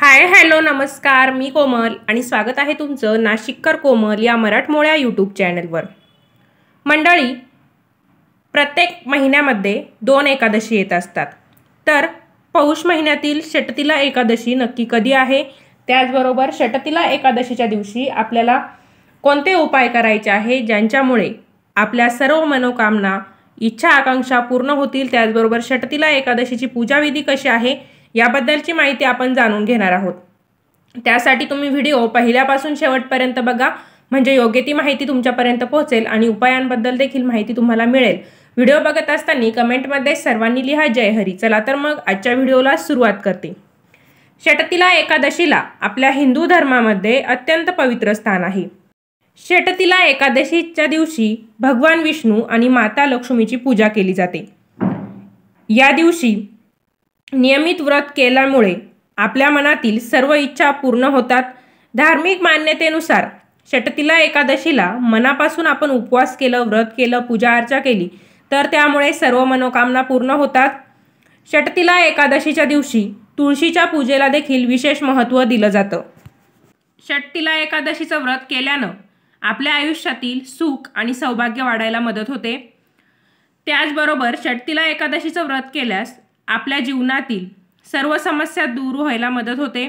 Hi hello नमस्कार, मी कोमल आणि स्वागत आहे तुमचं नाशिककर कोमल या मराठमोळ्या यूट्यूब चॅनलवर। मंडळी, प्रत्येक महिन्यामध्ये 2 एकादशी येत असतात। तर पौष महिन्यातील षटतिला एकादशी नक्की कधी आहे, त्याचबरोबर षटतिला एकादशीच्या दिवशी आपल्याला कोणते उपाय करायचे आहे ज्यांच्यामुळे आपल्या सर्व मनोकामना इच्छा आकांक्षा पूर्ण होतील, त्याचबरोबर षटतिला एकादशीची पूजाविधी कशी आहे याबद्दलची माहिती आपण जाणून घेणार आहोत। त्यासाठी तुम्ही व्हिडिओ पहिल्यापासून शेवटपर्यंत बघा, म्हणजे योग्य ती माहिती तुमच्यापर्यंत पोहोचेल आणि उपायांबद्दल देखील माहिती तुम्हाला मिळेल। व्हिडिओ बघत असताना कमेंटमध्ये सर्वांनी लिहा जय हरी। चला तर मग आजच्या व्हिडिओला सुरुवात करते। षटतिला एकादशीला आपल्या हिंदू धर्मामध्ये अत्यंत पवित्र स्थान आहे। षटतिला एकादशीच्या दिवशी भगवान विष्णू आणि माता लक्ष्मीची पूजा केली जाते। या दिवशी नियमित व्रत केल्यामुळे आपल्या मनातील सर्व इच्छा पूर्ण होतात। धार्मिक मान्यतेनुसार षटतिला एकादशीला मनापासून आपण उपवास केलं, व्रत केलं, पूजा अर्चा केली तर त्यामुळे सर्व मनोकामना पूर्ण होतात। षटतिला एकादशीच्या दिवशी तुळशीच्या पूजेला देखील विशेष महत्त्व दिलं जातं। षटतिला एकादशीचं व्रत केल्यानं आपल्या आयुष्यातील सुख आणि सौभाग्य वाढायला मदत होते। त्याचबरोबर षटतिला एकादशीचं व्रत केल्यास आपल्या जीवनातील सर्व समस्या दूर व्हायला मदत होते।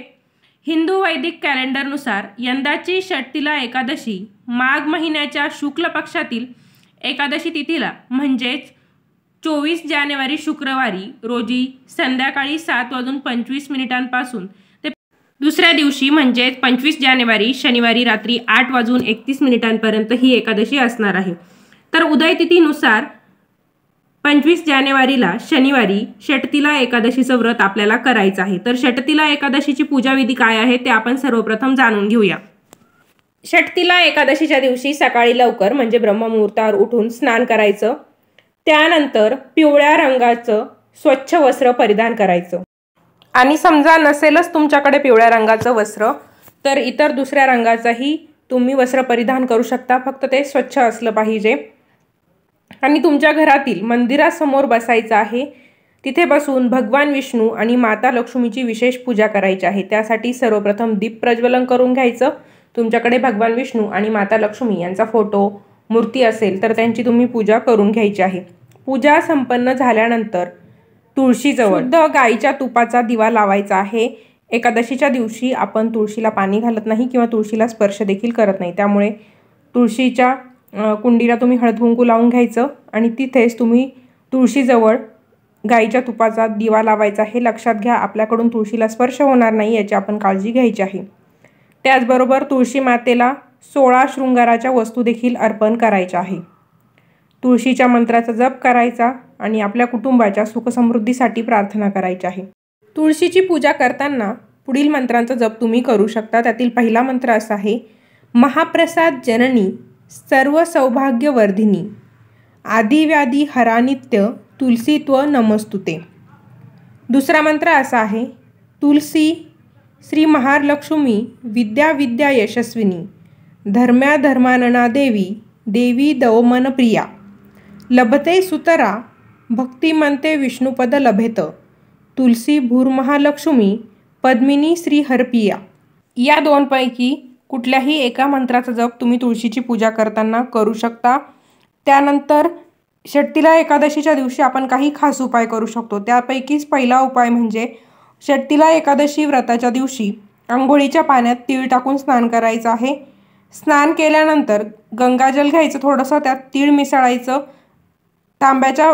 हिंदू वैदिक कॅलेंडरनुसार यंदाची षटतिला एकादशी माघ महिन्याच्या शुक्ल पक्षातील एकादशी तिथीला म्हणजेच 24 जानेवारी शुक्रवारी रोजी संध्याकाळी 7:25 ते दुसऱ्या दिवशी म्हणजेच 25 जानेवारी शनिवारी रात्री 8:31 ही एकादशी असणार आहे। तर उदय तिथीनुसार 25 जानेवारीला शनिवारी षटतिला एकादशीचं व्रत आपल्याला करायचं आहे। तर षटतिला एकादशीची पूजाविधी काय आहे ते आपण सर्वप्रथम जाणून घेऊया। षटतिला एकादशीच्या दिवशी सकाळी लवकर म्हणजे ब्रह्ममुहूर्तावर उठून स्नान करायचं। त्यानंतर पिवळ्या रंगाचं स्वच्छ वस्त्र परिधान करायचं आणि समजा नसेलच तुमच्याकडे पिवळ्या रंगाचं वस्त्र तर इतर दुसऱ्या रंगाचंही तुम्ही वस्त्र परिधान करू शकता, फक्त ते स्वच्छ असलं पाहिजे। आणि तुमच्या घरातील मंदिरासमोर बसायचं आहे। तिथे बसून भगवान विष्णू आणि माता लक्ष्मीची विशेष पूजा करायची आहे। त्यासाठी सर्वप्रथम दीप प्रज्वलन करून घ्यायचं। तुमच्याकडे भगवान विष्णू आणि माता लक्ष्मी यांचा फोटो मूर्ती असेल तर त्यांची तुम्ही पूजा करून घ्यायची आहे। पूजा संपन्न झाल्यानंतर तुळशीजवळ शुद्ध गाईच्या तुपाचा दिवा लावायचा आहे। एकादशीच्या दिवशी आपण तुळशीला पाणी घालत नाही किंवा तुळशीला स्पर्श देखील करत नाही, त्यामुळे तुळशीच्या कुंडीला तुम्ही हळद कुंकू लावून घ्यायचं आणि तिथेच तुम्ही तुळशीजवळ गाईच्या तुपाचा दिवा लावायचा आहे। लक्षात घ्या, आपल्याकडून तुळशीला स्पर्श होणार नाही याची आपण काळजी घ्यायची आहे। त्याचबरोबर तुळशी मातेला 16 शृंगाराच्या वस्तू देखील अर्पण करायच्या आहे। तुळशीच्या मंत्राचा जप करायचा आणि आपल्या कुटुंबाच्या सुखसमृद्धीसाठी प्रार्थना करायची आहे। तुळशीची पूजा करताना पुढील मंत्रांचा जप तुम्ही करू शकता। त्यातील पहिला मंत्र असा आहे, महाप्रसाद जननी सर्व सौभाग्यवर्धिनी आदिव्याधी हरानित्य तुलसीत्व नमस्तुते। दुसरा मंत्र असा आहे, तुलसी श्री महालक्ष्मी विद्या विद्या यशस्विनी धर्म्या धर्मानना देवी देवी दवमन प्रिया लभते सुतरा भक्तिमंते विष्णुपद लभेत तुलसी भूर्महालक्ष्मी पद्मिनी श्री हरपिया। या दोनपैकी कुठल्याही एका मंत्राचा जप तुम्ही तुळशीची पूजा करताना करू शकता। त्यानंतर षटतिला एकादशीच्या दिवशी आपण काही खास उपाय करू शकतो। त्यापैकीच पहिला उपाय म्हणजे षटतिला एकादशी व्रताच्या दिवशी अंघोळीच्या पाण्यात तीळ टाकून स्नान करायचं आहे। स्नान केल्यानंतर गंगाजल घ्यायचं, थोडंसं त्यात तीळ मिसळायचं, तांब्याच्या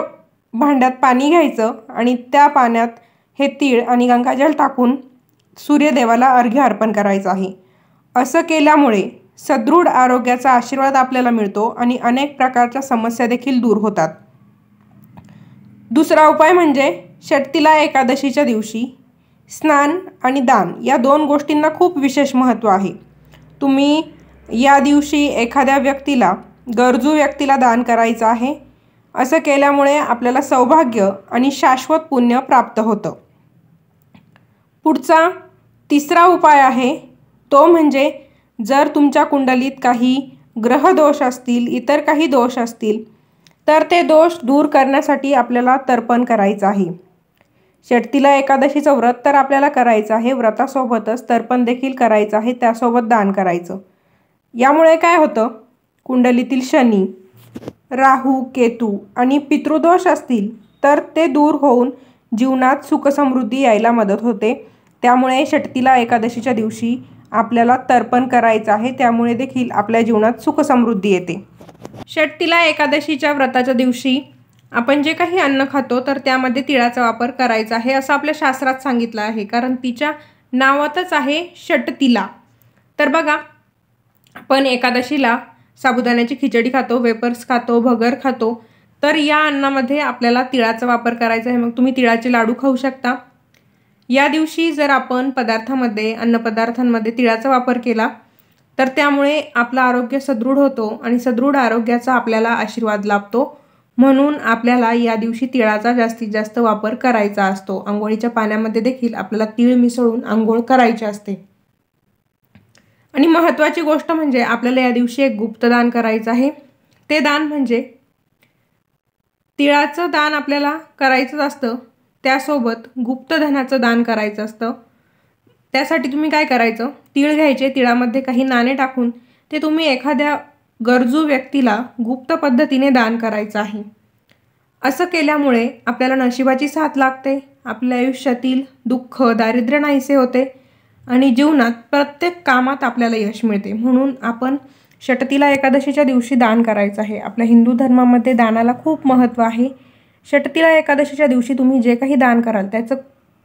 भांड्यात पाणी घ्यायचं आणि त्या पाण्यात हे तीळ आणि गंगाजल टाकून सूर्यदेवाला अर्घ्य अर्पण करायचं आहे। असं केल्यामुळे सदृढ आरोग्याचा आशीर्वाद आपल्याला मिळतो आणि अनेक प्रकारच्या समस्या देखील दूर होतात। दुसरा उपाय म्हणजे षटतिला एकादशीच्या दिवशी स्नान आणि दान या 2 गोष्टींना खूप विशेष महत्त्व आहे। तुम्ही या दिवशी एखाद्या व्यक्तीला, गरजू व्यक्तीला दान करायचं आहे। असं केल्यामुळे आपल्याला सौभाग्य आणि शाश्वत पुण्य प्राप्त होतं। पुढचा तिसरा उपाय आहे तो म्हणजे जर तुमच्या कुंडलीत काही ग्रहदोष असतील, इतर काही दोष असतील तर ते दोष दूर करण्यासाठी आपल्याला तर्पण करायचं आहे। षटतिला एकादशीचं व्रत तर आपल्याला करायचं आहे, व्रतासोबतच तर्पण देखील करायचं आहे, त्यासोबत दान करायचं। यामुळे काय होतं, कुंडलीतील शनी, राहू, केतू आणि पितृदोष असतील तर ते दूर होऊन जीवनात सुखसमृद्धी यायला मदत होते। त्यामुळे षटतिला एकादशीच्या दिवशी आपल्याला तर्पण करायचं आहे, त्यामुळे देखील आपल्या जीवनात सुखसमृद्धी येते। षटतिला एकादशीच्या व्रताच्या दिवशी आपण जे काही अन्न खातो तर त्यामध्ये तिळाचा वापर करायचा आहे असं आपल्या शास्त्रात सांगितलं आहे, कारण तिच्या नावातच आहे षटतिला। तर बघा, आपण एकादशीला साबुदाण्याची खिचडी खातो, वेपर्स खातो, भगर खातो, तर या अन्नामध्ये आपल्याला तिळाचा वापर करायचा आहे। मग तुम्ही तिळाचे लाडू खाऊ शकता। या दिवशी जर आपण पदार्थांमध्ये, अन्नपदार्थांमध्ये तिळाचा वापर केला तर त्यामुळे आपलं आरोग्य सदृढ होतो आणि सदृढ आरोग्याचा आपल्याला आशीर्वाद लाभतो। म्हणून आपल्याला या दिवशी तिळाचा जास्तीत जास्त वापर करायचा असतो। अंघोळीच्या पाण्यामध्ये देखील आपल्याला तीळ मिसळून अंघोळ करायची असते। आणि महत्त्वाची गोष्ट म्हणजे आपल्याला या दिवशी एक गुप्तदान करायचं आहे। ते दान म्हणजे तिळाचं दान आपल्याला करायचं असतं, त्यासोबत गुप्तधनाचं दान करायचं असतं। त्यासाठी तुम्ही काय करायचं, तीळ घ्यायचे, तिळामध्ये काही नाणे टाकून ते तुम्ही एखाद्या गरजू व्यक्तीला गुप्त पद्धतीने दान करायचं आहे। असं केल्यामुळे आपल्याला नशिबाची साथ लागते, आपल्या आयुष्यातील दुःख, दारिद्र्य नाहीसे होते आणि जीवनात प्रत्येक कामात आपल्याला यश मिळते। म्हणून आपण षटतिला एकादशीच्या दिवशी दान करायचं आहे। आपल्या हिंदू धर्मामध्ये दानाला खूप महत्त्व आहे। षटतिला एकादशीच्या दिवशी तुम्ही जे काही दान कराल त्याचं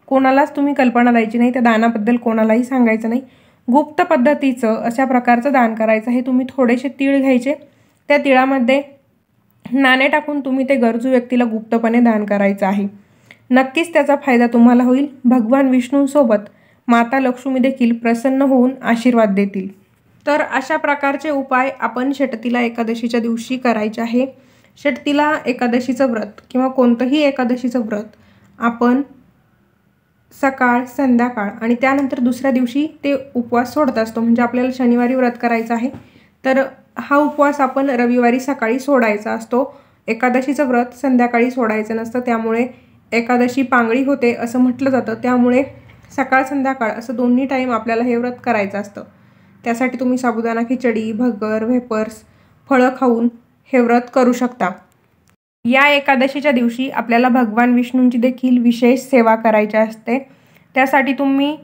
कोणालाच तुम्ही कल्पना द्यायची नाही, त्या दानाबद्दल कोणालाही सांगायचं नाही। गुप्त पद्धतीचं अशा प्रकारचं दान करायचं आहे। तुम्ही थोडेसे तीळ घ्यायचे, त्या तिळामध्ये नाणे टाकून तुम्ही ते गरजू व्यक्तीला गुप्तपणे दान करायचं आहे। नक्कीच त्याचा फायदा तुम्हाला होईल। भगवान विष्णूंसोबत माता लक्ष्मी देखील प्रसन्न होऊन आशीर्वाद देतील। तर अशा प्रकारचे उपाय आपण षटतिला एकादशीच्या दिवशी करायचे आहे। षटतिला एकादशीचं व्रत किंवा कोणतंही एकादशीचं व्रत आपण सकाळ, संध्याकाळ आणि त्यानंतर दुसऱ्या दिवशी ते उपवास सोडत असतो। म्हणजे आपल्याला शनिवारी व्रत करायचं आहे तर हा उपवास आपण रविवारी सकाळी सोडायचा असतो। एकादशीचं व्रत संध्याकाळी सोडायचं नसतं, त्यामुळे एकादशी पांगळी होते असं म्हटलं जातं। त्यामुळे सकाळ संध्याकाळ असं दोन्ही टाईम आपल्याला हे व्रत करायचं असतं। त्यासाठी तुम्ही साबुदाणा खिचडी, भगर, वेपर्स, फळं खाऊन हे व्रत करू शकता। या एकादशीच्या दिवशी आपल्याला भगवान विष्णूंची देखील विशेष सेवा करायची असते। त्यासाठी तुम्ही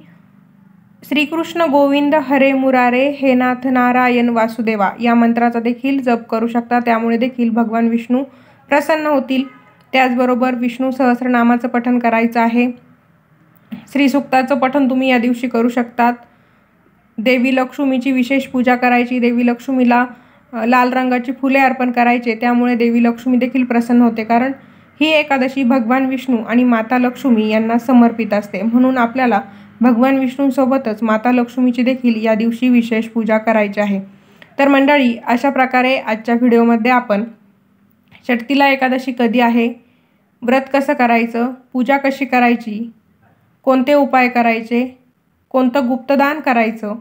श्रीकृष्ण गोविंद हरे मुरारे हे नाथ नारायण वासुदेवा या मंत्राचा देखील जप करू शकता, त्यामुळे देखील भगवान विष्णू प्रसन्न होतील। त्याचबरोबर विष्णू सहस्रनामाचं पठण करायचं आहे। श्रीसूक्ताचं पठण तुम्ही या दिवशी करू शकतात। देवी लक्ष्मीची विशेष पूजा करायची, देवी लक्ष्मीला लाल रंगाची फुले अर्पण करायचे, त्यामुळे देवी लक्ष्मी देखील प्रसन्न होते, कारण ही एकादशी भगवान विष्णू आणि माता लक्ष्मी यांना समर्पित असते। म्हणून आपल्याला भगवान विष्णूंसोबतच माता लक्ष्मीची देखील या दिवशी विशेष पूजा करायची आहे। तर मंडळी, अशा प्रकारे आजच्या व्हिडिओमध्ये आपण षटतिला एकादशी कधी आहे, व्रत कसं करायचं, पूजा कशी करायची, कोणते उपाय करायचे, कोणतं गुप्तदान करायचं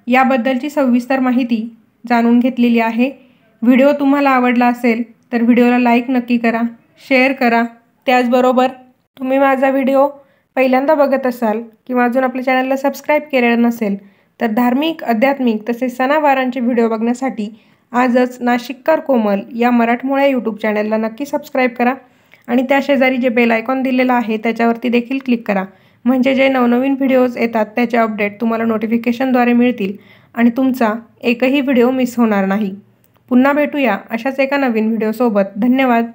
याबद्दलची सविस्तर माहिती जाणून घेतलेली आहे। व्हिडिओ तुम्हाला आवडला असेल तर व्हिडिओला लाईक नक्की करा, शेअर करा। त्याचबरोबर तुम्ही माझा व्हिडिओ पहिल्यांदा बघत असाल किंवा अजून आपल्या चॅनलला सबस्क्राईब केलेलं नसेल तर धार्मिक, आध्यात्मिक तसेच सणावारांचे व्हिडिओ बघण्यासाठी आजच नाशिककर कोमल या मराठमोळ्या यूट्यूब चॅनलला नक्की सबस्क्राईब करा आणि त्या शेजारी जे बेल आयकॉन दिलेला आहे त्याच्यावरती देखील क्लिक करा, म्हणजे जे नवनवीन व्हिडिओज येतात त्याचे अपडेट तुम्हाला नोटिफिकेशनद्वारे मिळतील आणि तुमचा एकही व्हिडिओ मिस होणार नाही। पुन्हा भेटूया अशाच एका नवीन व्हिडिओसोबत। धन्यवाद।